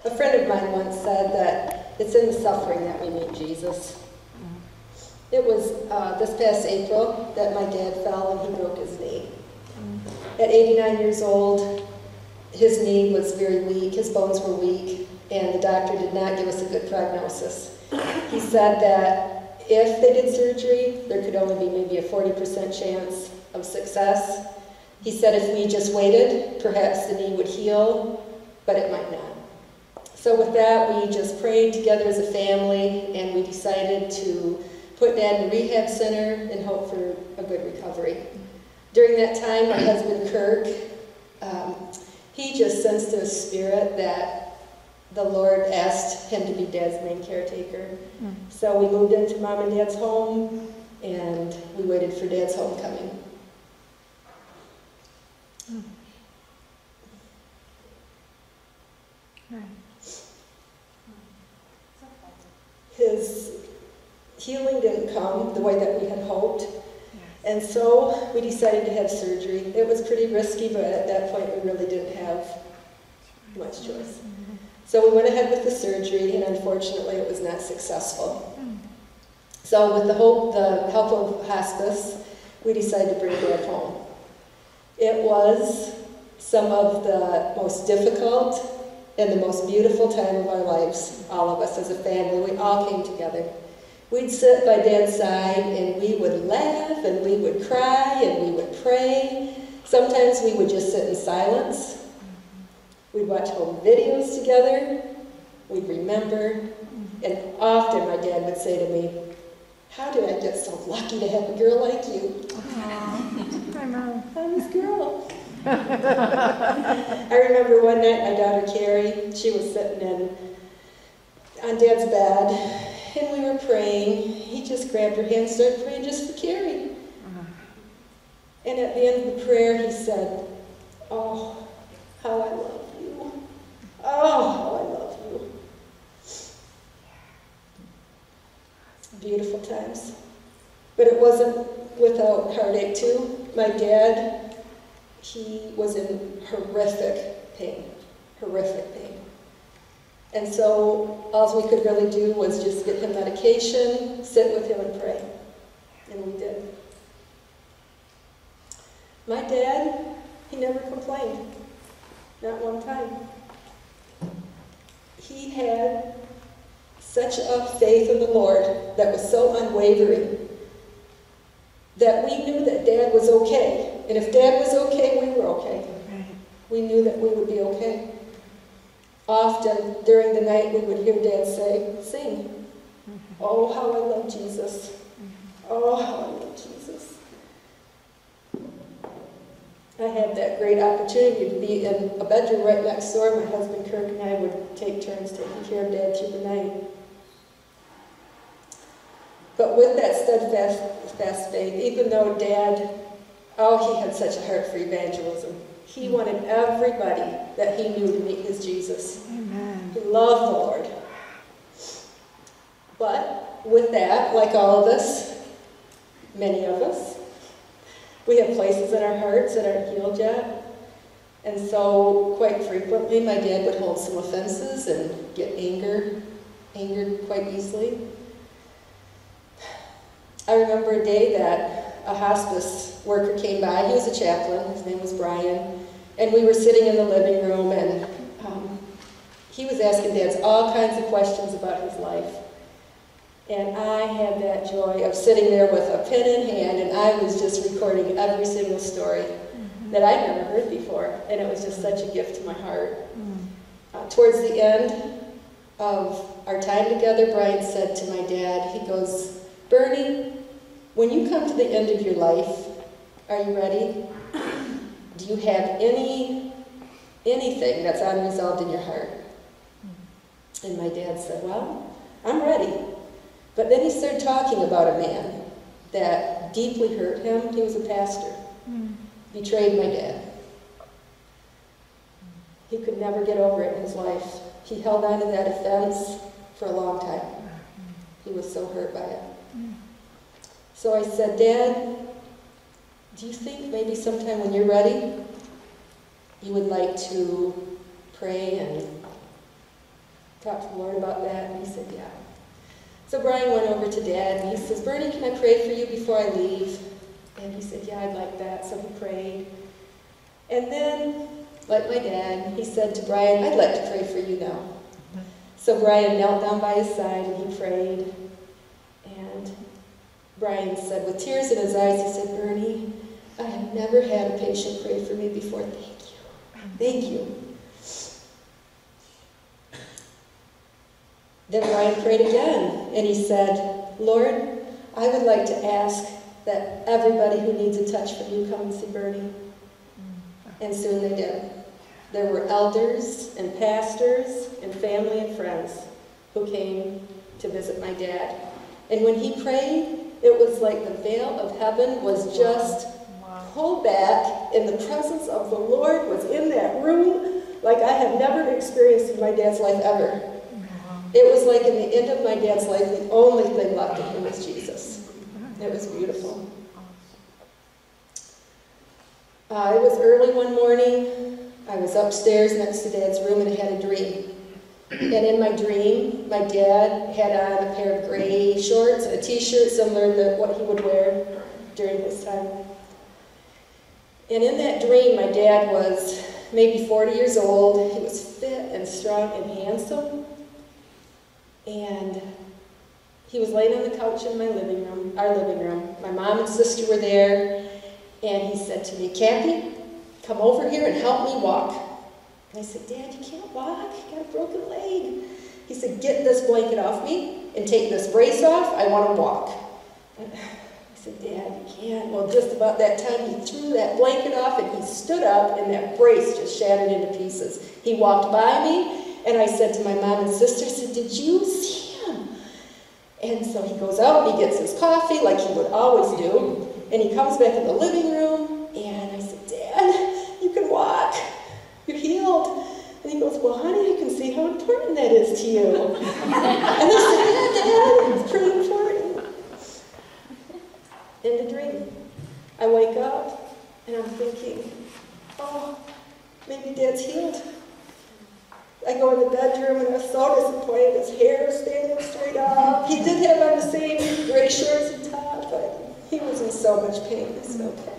A friend of mine once said that it's in the suffering that we meet Jesus. It was this past April that my dad fell and he broke his knee. At 89 years old, his knee was very weak, his bones were weak, and the doctor did not give us a good prognosis. He said that if they did surgery, there could only be maybe a 40% chance of success. He said if we just waited, perhaps the knee would heal, but it might not. So with that, we just prayed together as a family, and we decided to put Dad in a rehab center and hope for a good recovery. During that time, my husband Kirk, he just sensed in his spirit that the Lord asked him to be Dad's main caretaker. So we moved into Mom and Dad's home, and we waited for Dad's homecoming. His healing didn't come the way that we had hoped, and so we decided to have surgery. It was pretty risky, but at that point we really didn't have much choice. So we went ahead with the surgery, and unfortunately it was not successful. So with the help of hospice, we decided to bring Dad home. It was some of the most difficult and the most beautiful time of our lives, all of us as a family. We all came together. We'd sit by Dad's side and we would laugh and we would cry and we would pray. Sometimes we would just sit in silence. We'd watch home videos together. We'd remember. And often my dad would say to me, "How did I get so lucky to have a girl like you?" I know. I'm this girl. I remember one night my daughter Carrie, she was sitting on Dad's bed, and we were praying. He just grabbed her hand and started praying just for Carrie. And at the end of the prayer, he said, "Oh, how I love you. Oh, how I love you." Beautiful times. But it wasn't without heartache, too. My dad, he was in horrific pain. And so all we could really do was just get him medication, sit with him and pray. And we did. My dad, he never complained. Not one time. He had such a faith in the Lord that was so unwavering that we knew that Dad was okay. And if Dad was okay, we were okay. We knew that we would be okay. Often during the night we would hear Dad sing, "Oh, how I love Jesus. Oh, how I love Jesus." I had that great opportunity to be in a bedroom right next door. My husband Kirk and I would take turns taking care of Dad through the night. But with that steadfast faith, even though Dad, he had such a heart for evangelism. He wanted everybody that he knew to meet his Jesus. Amen. He loved the Lord. But with that, like all of us, many of us, we have places in our hearts that aren't healed yet. And so quite frequently my dad would hold some offenses and get angered quite easily. I remember a day that a hospice worker came by. He was a chaplain. His name was Brian. And we were sitting in the living room, and he was asking Dad all kinds of questions about his life. And I had that joy of sitting there with a pen in hand, and I was just recording every single story that I'd never heard before. And it was just such a gift to my heart. Towards the end of our time together, Brian said to my dad, he goes, "Bernie, when you come to the end of your life, are you ready? Do you have anything that's unresolved in your heart?" And my dad said, "Well, I'm ready." But then he started talking about a man that deeply hurt him. He was a pastor. Betrayed my dad. He could never get over it in his life. He held on to that offense for a long time. He was so hurt by it. So I said, "Dad, do you think maybe sometime when you're ready, you would like to pray and talked to the Lord about that, and he said, yeah. So Brian went over to Dad, and he says, Bernie, can I pray for you before I leave? And he said, yeah, I'd like that. So he prayed. And then, like my dad, he said to Brian, I'd like to pray for you now. So Brian knelt down by his side, and he prayed. And Brian said, with tears in his eyes, he said, Bernie, I have never had a patient pray for me before. Thank you. Thank you. Then Brian prayed again, and he said, Lord, I would like to ask that everybody who needs a touch from you come and see Bernie. And soon they did. There were elders and pastors and family and friends who came to visit my dad. And when he prayed, it was like the veil of heaven was just pulled back, and the presence of the Lord was in that room like I have never experienced in my dad's life ever. It was like in the end of my dad's life, the only thing left of him was Jesus. It was beautiful. It was early one morning. I was upstairs next to Dad's room, and I had a dream. And in my dream, my dad had on a pair of gray shorts and a t-shirt similar to what he would wear during his time. And in that dream, my dad was maybe 40 years old. He was fit and strong and handsome. And he was laying on the couch in my living room, our living room. My mom and sister were there. And he said to me, Kathy, come over here and help me walk. And I said, Dad, you can't walk. You got a broken leg. He said, get this blanket off me and take this brace off. I want to walk. And I said, Dad, you can't. Well, just about that time, he threw that blanket off, and he stood up, and that brace just shattered into pieces. He walked by me, and I said to my mom and sister, I said, did you see him? And so he goes out, and he gets his coffee like he would always do. And he comes back in the living room, and I said, Dad, you can walk. You're healed. And he goes, well, honey, I can see how important that is to you. And I said, yeah, Dad, it's pretty important. In the dream, I wake up, and I'm thinking, oh, maybe Dad's healed. I go in the bedroom, and I was so disappointed. His hair was standing straight up. He did have on the same gray shorts and top, but he was in so much pain. I said, okay.